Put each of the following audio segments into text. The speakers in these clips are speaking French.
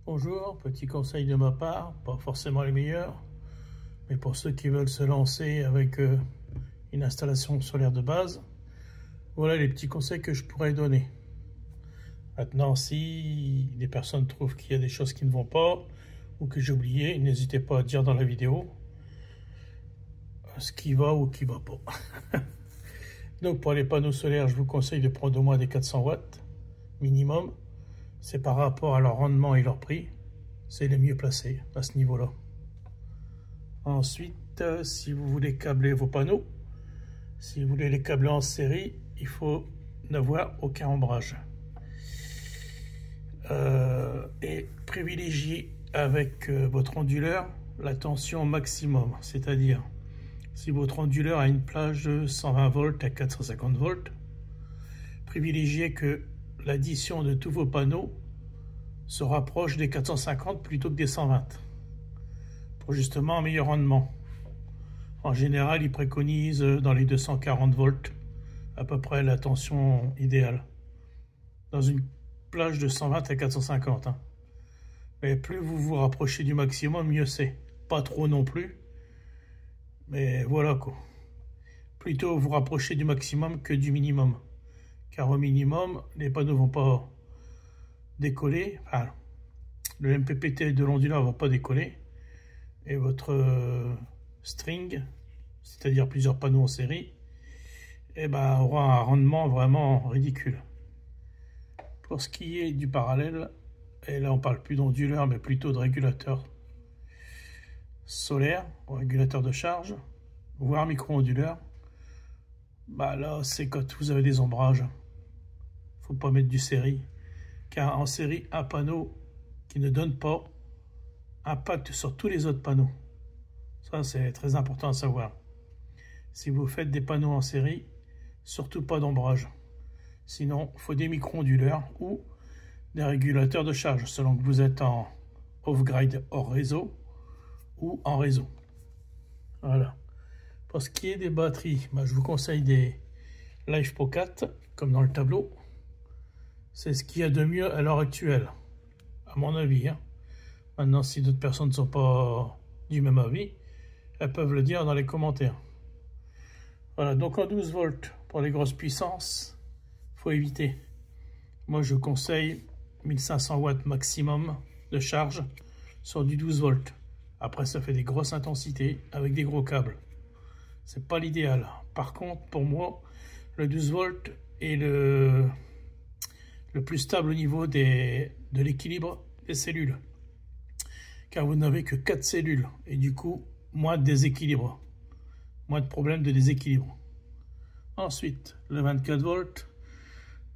Bonjour, petit conseil de ma part, pas forcément les meilleurs, mais pour ceux qui veulent se lancer avec une installation solaire de base, voilà les petits conseils que je pourrais donner. Maintenant, si des personnes trouvent qu'il y a des choses qui ne vont pas ou que j'ai oublié, n'hésitez pas à dire dans la vidéo ce qui va ou qui ne va pas. Donc pour les panneaux solaires, je vous conseille de prendre au moins des 400 watts minimum. C'est par rapport à leur rendement et leur prix. C'est les mieux placés à ce niveau-là. Ensuite, si vous voulez câbler vos panneaux, si vous voulez les câbler en série, il faut n'avoir aucun ombrage. Et privilégier avec votre onduleur la tension maximum, c'est-à-dire si votre onduleur a une plage de 120 volts à 450 volts, privilégiez que l'addition de tous vos panneaux se rapproche des 450 plutôt que des 120 pour justement un meilleur rendement. En général, ils préconisent dans les 240 volts à peu près la tension idéale dans une plage de 120 à 450. Mais plus vous vous rapprochez du maximum, mieux c'est. Pas trop non plus, mais voilà quoi. Plutôt vous rapprochez du maximum que du minimum, car au minimum, les panneaux vont pas décoller. Enfin, le MPPT de l'onduleur va pas décoller et votre string, c'est-à-dire plusieurs panneaux en série, aura un rendement vraiment ridicule. Pour ce qui est du parallèle, et là on parle plus d'onduleur mais plutôt de régulateur solaire, régulateur de charge, voire micro-onduleur, là c'est quand vous avez des ombrages. Faut pas mettre du série, car en série, un panneau qui ne donne pas impacte sur tous les autres panneaux. Ça c'est très important à savoir. Si vous faites des panneaux en série, surtout pas d'ombrage. Sinon, il faut des micro-onduleurs ou des régulateurs de charge, selon que vous êtes en off-grid hors réseau ou en réseau. Voilà. Pour ce qui est des batteries, je vous conseille des LiFePro 4, comme dans le tableau. C'est ce qu'il y a de mieux à l'heure actuelle, à mon avis. Maintenant, si d'autres personnes ne sont pas du même avis, elles peuvent le dire dans les commentaires. Voilà, donc en 12 volts, pour les grosses puissances, faut éviter. Moi, je conseille 1500 watts maximum de charge sur du 12 volts. Après, ça fait des grosses intensités avec des gros câbles. C'est pas l'idéal. Par contre, pour moi, le 12 volts est le plus stable au niveau de l'équilibre des cellules. Car vous n'avez que 4 cellules et du coup, moins de déséquilibre. Moins de problèmes de déséquilibre. Ensuite, le 24 volts,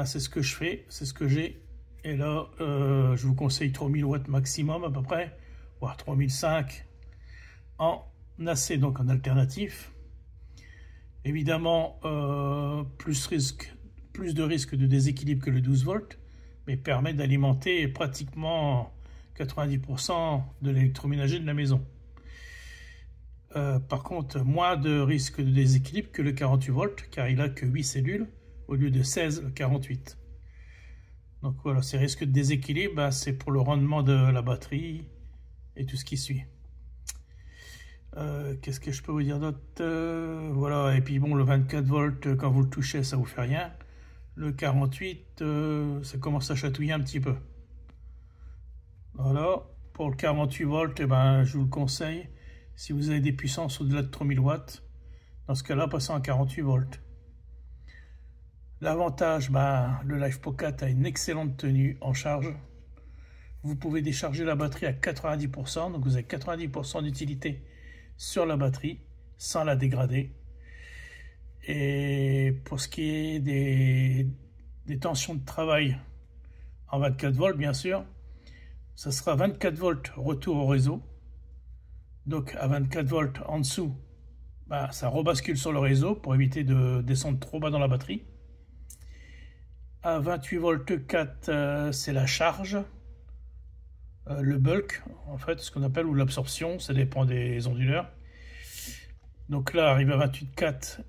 c'est ce que je fais, c'est ce que j'ai. Et là, je vous conseille 3000 watts maximum à peu près, voire 3005 en AC, donc en alternatif. Évidemment, plus de risque de déséquilibre que le 12 volts, mais permet d'alimenter pratiquement 90% de l'électroménager de la maison. Par contre, moins de risque de déséquilibre que le 48 volts, car il n'a que 8 cellules au lieu de 16, le 48. Donc voilà, ces risques de déséquilibre, c'est pour le rendement de la batterie et tout ce qui suit. Qu'est-ce que je peux vous dire d'autre? Voilà, et puis bon, le 24 volts, quand vous le touchez, ça vous fait rien. Le 48, ça commence à chatouiller un petit peu. Voilà, pour le 48 volts, je vous le conseille. Si vous avez des puissances au-delà de 3000 watts, dans ce cas-là, passez en 48 volts. L'avantage, le LiFePro 4 a une excellente tenue en charge. Vous pouvez décharger la batterie à 90%, donc vous avez 90% d'utilité sur la batterie, sans la dégrader. Et pour ce qui est des tensions de travail en 24 volts, bien sûr, ça sera 24 volts retour au réseau. Donc à 24 volts en dessous, ça rebascule sur le réseau pour éviter de descendre trop bas dans la batterie. À 28 volts 4, c'est la charge, le bulk, en fait, ce qu'on appelle, ou l'absorption, ça dépend des onduleurs. Donc là, arrivé à 28,4,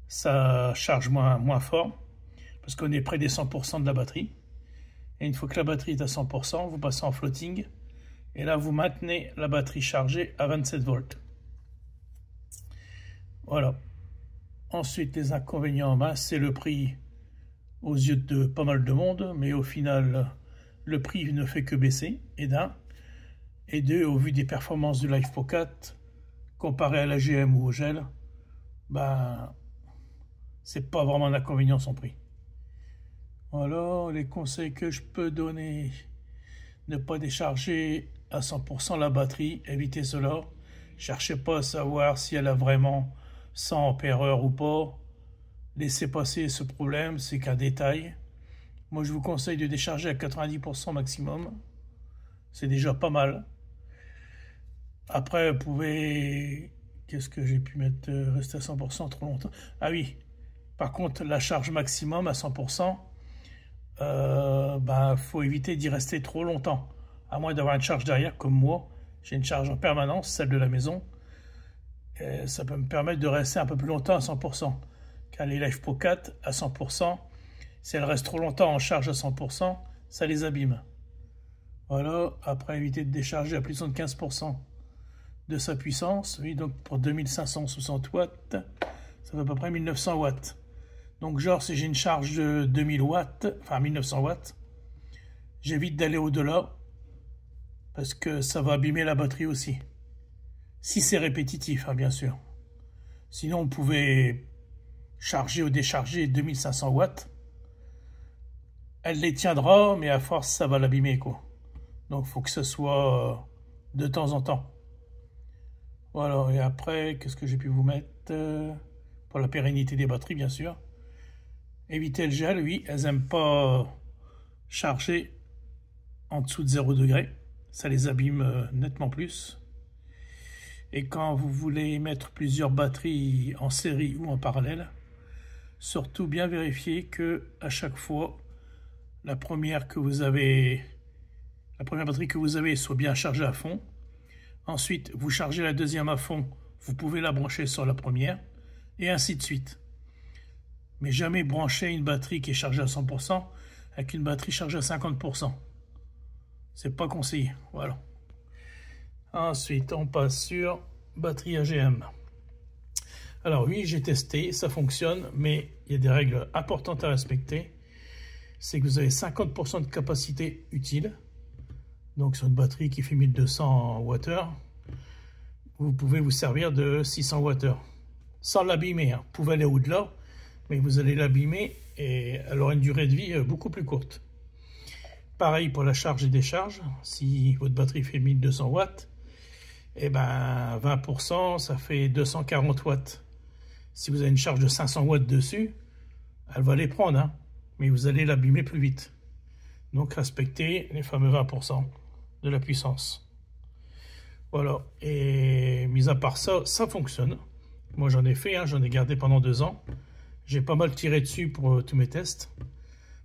ça charge moins fort, parce qu'on est près des 100% de la batterie. Et une fois que la batterie est à 100%, vous passez en floating. Et là, vous maintenez la batterie chargée à 27 volts. Voilà. Ensuite, les inconvénients, c'est le prix aux yeux de pas mal de monde. Mais au final, le prix ne fait que baisser, et d'un. Et deux, au vu des performances du LivePro 4, comparé à la GM ou au gel, ben, c'est pas vraiment un inconvénient son prix. Voilà les conseils que je peux donner. Ne pas décharger à 100% la batterie, évitez cela. Cherchez pas à savoir si elle a vraiment 100 ampères-heure ou pas. Laissez passer ce problème, c'est qu'un détail. Moi je vous conseille de décharger à 90% maximum. C'est déjà pas mal. Après vous pouvez... Qu'est-ce que j'ai pu mettre rester à 100% trop longtemps? Ah oui, par contre la charge maximum à 100%, faut éviter d'y rester trop longtemps, à moins d'avoir une charge derrière comme moi. J'ai une charge en permanence, celle de la maison, et ça peut me permettre de rester un peu plus longtemps à 100%, car les LivePro 4 à 100%, si elles restent trop longtemps en charge à 100%, ça les abîme. Voilà. Après, éviter de décharger à plus de 75% de sa puissance. Oui, donc pour 2560 watts, ça fait à peu près 1900 watts. Donc genre si j'ai une charge de 2000 watts, enfin 1900 watts, j'évite d'aller au-delà parce que ça va abîmer la batterie aussi. Si c'est répétitif, hein, bien sûr. Sinon on pouvait charger ou décharger 2500 watts. Elle les tiendra, mais à force ça va l'abîmer quoi. Donc il faut que ce soit de temps en temps. Voilà, et après, qu'est-ce que j'ai pu vous mettre pour la pérennité des batteries, bien sûr. Évitez le gel, oui, elles n'aiment pas charger en dessous de 0 degré. Ça les abîme nettement plus. Et quand vous voulez mettre plusieurs batteries en série ou en parallèle, surtout bien vérifier que à chaque fois, la première batterie que vous avez soit bien chargée à fond. Ensuite, vous chargez la deuxième à fond, vous pouvez la brancher sur la première, et ainsi de suite. Mais jamais brancher une batterie qui est chargée à 100% avec une batterie chargée à 50%. C'est pas conseillé, voilà. Ensuite, on passe sur batterie AGM. Alors oui, j'ai testé, ça fonctionne, mais il y a des règles importantes à respecter. C'est que vous avez 50% de capacité utile. Donc sur une batterie qui fait 1200 Wh, vous pouvez vous servir de 600 Wh. Sans l'abîmer, hein. Vous pouvez aller au-delà, mais vous allez l'abîmer et elle aura une durée de vie beaucoup plus courte. Pareil pour la charge et décharge. Si votre batterie fait 1200 watts, et ben 20%, ça fait 240 watts. Si vous avez une charge de 500 watts dessus, elle va les prendre, hein, mais vous allez l'abîmer plus vite. Donc respectez les fameux 20% de la puissance. Voilà, et mis à part ça, ça fonctionne. Moi j'en ai fait, hein, j'en ai gardé pendant 2 ans. J'ai pas mal tiré dessus pour tous mes tests.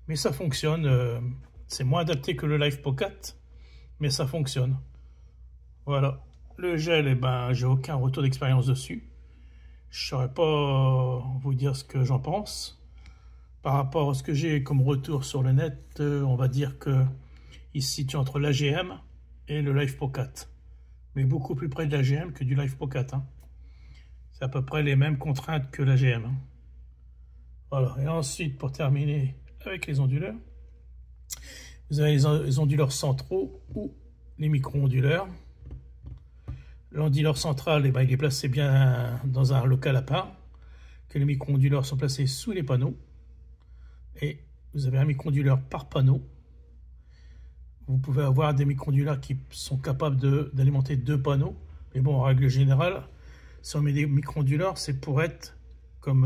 Mais ça fonctionne. C'est moins adapté que le LivePro 4, mais ça fonctionne. Voilà. Le gel, eh ben, j'ai aucun retour d'expérience dessus. Je ne saurais pas vous dire ce que j'en pense. Par rapport à ce que j'ai comme retour sur le net, on va dire qu'il se situe entre l'AGM et le LivePro 4. Mais beaucoup plus près de l'AGM que du LivePro 4. Hein. C'est à peu près les mêmes contraintes que l'AGM. Hein. Voilà. Et ensuite, pour terminer avec les onduleurs, vous avez les onduleurs centraux ou les micro-onduleurs. L'onduleur central, eh ben, il est placé bien dans un local à part, que les micro-onduleurs sont placés sous les panneaux. Et vous avez un micro-onduleur par panneau. Vous pouvez avoir des micro-onduleurs qui sont capables d'alimenter 2 panneaux. Mais bon, en règle générale, si on met des micro-onduleurs, c'est pour être comme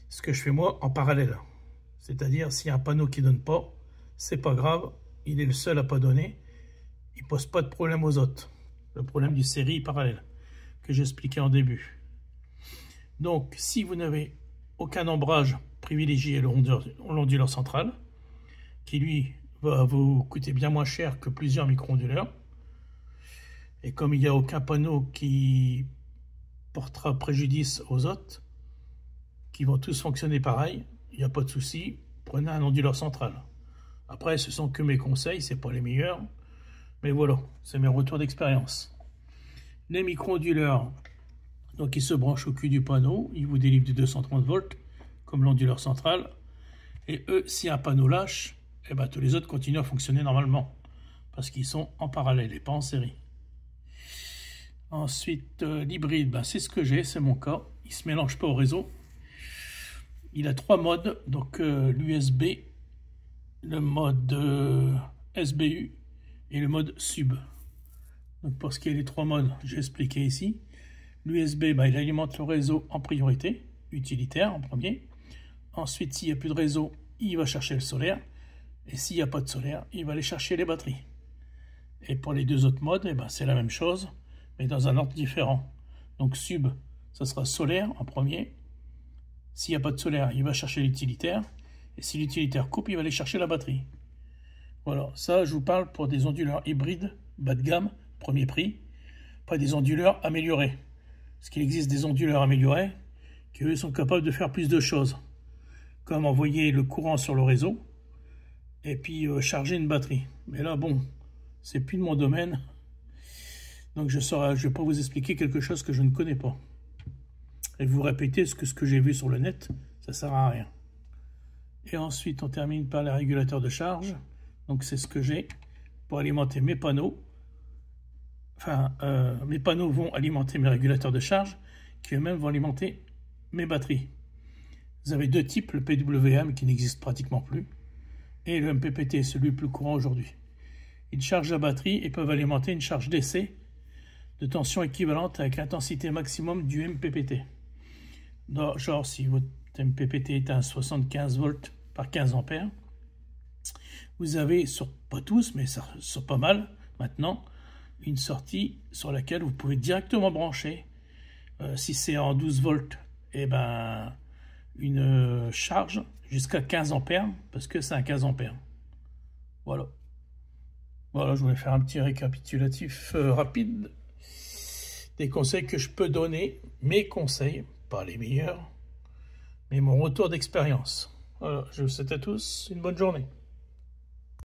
ce que je fais moi en parallèle. C'est-à-dire, s'il y a un panneau qui ne donne pas, c'est pas grave, il est le seul à pas donner. Il ne pose pas de problème aux autres. Le problème du série parallèle que j'expliquais en début. Donc, si vous n'avez aucun ombrage, privilégiez l'onduleur central, qui lui va vous coûter bien moins cher que plusieurs micro-onduleurs. Et comme il n'y a aucun panneau qui portera préjudice aux autres, qui vont tous fonctionner pareil, il n'y a pas de souci, prenez un onduleur central. Après, ce sont que mes conseils, c'est pas les meilleurs. Mais voilà, c'est mes retours d'expérience. Les micro-onduleurs, donc ils se branchent au cul du panneau, ils vous délivrent du 230 volts, comme l'onduleur central. Et eux, si un panneau lâche, eh ben, tous les autres continuent à fonctionner normalement, parce qu'ils sont en parallèle et pas en série. Ensuite, l'hybride, ben, c'est ce que j'ai, c'est mon cas. Il ne se mélange pas au réseau. Il a 3 modes, donc l'USB, le mode SBU et le mode sub. Donc pour ce qui est des 3 modes, j'ai expliqué ici. L'USB, ben, il alimente le réseau en priorité, utilitaire en premier. Ensuite, s'il n'y a plus de réseau, il va chercher le solaire. Et s'il n'y a pas de solaire, il va aller chercher les batteries. Et pour les 2 autres modes, eh ben, c'est la même chose, mais dans un ordre différent. Donc sub, ça sera solaire en premier. S'il n'y a pas de solaire, il va chercher l'utilitaire. Et si l'utilitaire coupe, il va aller chercher la batterie. Voilà, ça je vous parle pour des onduleurs hybrides, bas de gamme, premier prix. Pas des onduleurs améliorés. Parce qu'il existe des onduleurs améliorés qui eux sont capables de faire plus de choses. Comme envoyer le courant sur le réseau et puis charger une batterie. Mais là, bon, c'est plus de mon domaine. Donc je ne vais pas vous expliquer quelque chose que je ne connais pas. Et vous répétez ce que j'ai vu sur le net, ça ne sert à rien. Et ensuite, on termine par les régulateurs de charge. Donc c'est ce que j'ai pour alimenter mes panneaux. Enfin, mes panneaux vont alimenter mes régulateurs de charge, qui eux-mêmes vont alimenter mes batteries. Vous avez 2 types, le PWM qui n'existe pratiquement plus, et le MPPT, celui le plus courant aujourd'hui. Ils chargent la batterie et peuvent alimenter une charge DC de tension équivalente avec l'intensité maximum du MPPT. Donc, genre, si votre MPPT est à 75 volts par 15 ampères, vous avez, pas tous, mais sur pas mal maintenant, une sortie sur laquelle vous pouvez directement brancher. Si c'est en 12 volts, eh ben, une charge jusqu'à 15 ampères, parce que c'est un 15 ampères. Voilà. Voilà, je voulais faire un petit récapitulatif rapide des conseils que je peux donner, mes conseils, pas les meilleurs, mais mon retour d'expérience. Voilà, je vous souhaite à tous une bonne journée.